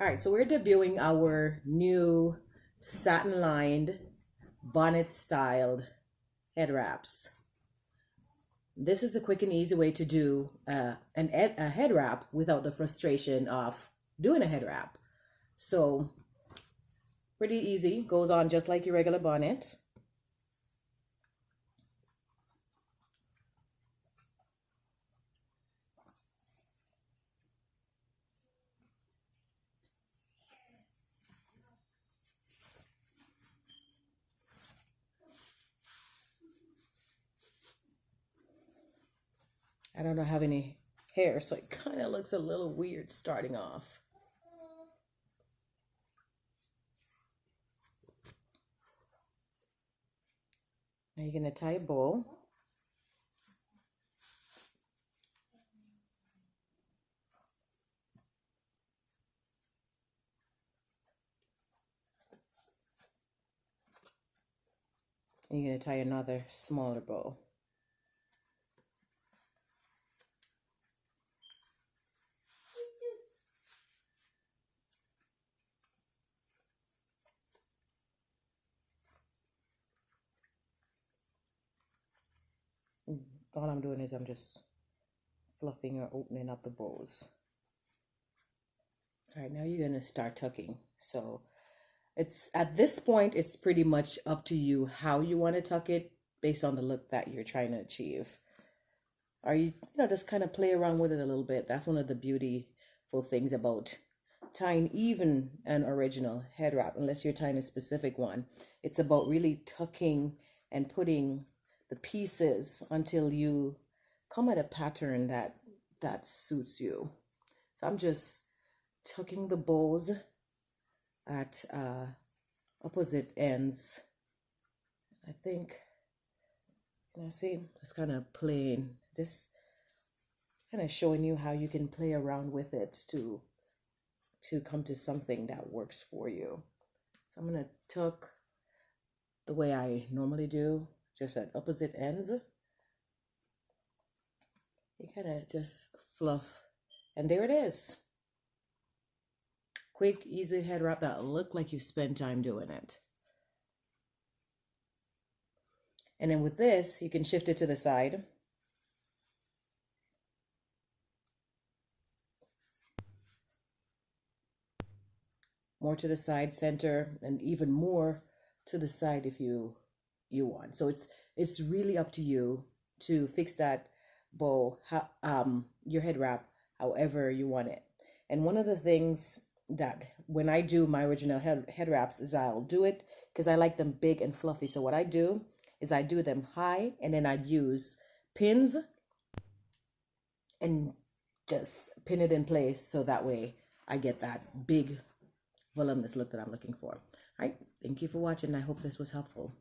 All right, so we're debuting our new satin-lined bonnet styled head wraps. This is a quick and easy way to do a head wrap without the frustration of doing a head wrap. So pretty easy, goes on just like your regular bonnet. I don't have any hair, so it kind of looks a little weird starting off. Now you're going to tie a bow. And you're going to tie another smaller bow. All I'm doing is I'm just fluffing or opening up the bows. All right, now you're going to start tucking. So it's at this point, it's pretty much up to you how you want to tuck it based on the look that you're trying to achieve. Or you just kind of play around with it a little bit. That's one of the beautiful things about tying even an original head wrap, unless you're tying a specific one. It's about really tucking and putting the pieces until you come at a pattern that suits you. So I'm just tucking the bows at opposite ends. I think, can I see? It's kind of playing, just kind of showing you how you can play around with it to come to something that works for you. So I'm going to tuck the way I normally do, just at opposite ends. You kind of just fluff, and there it is. Quick, easy head wrap that look like you spent time doing it. And then with this, you can shift it to the side. More to the side, center, and even more to the side if you want. So it's really up to you to fix that bow, your head wrap, however you want it. And one of the things that when I do my original head wraps is I'll do it because I like them big and fluffy. So what I do is I do them high, and then I use pins and just pin it in place so that way I get that big voluminous look that I'm looking for. All right, thank you for watching. I hope this was helpful.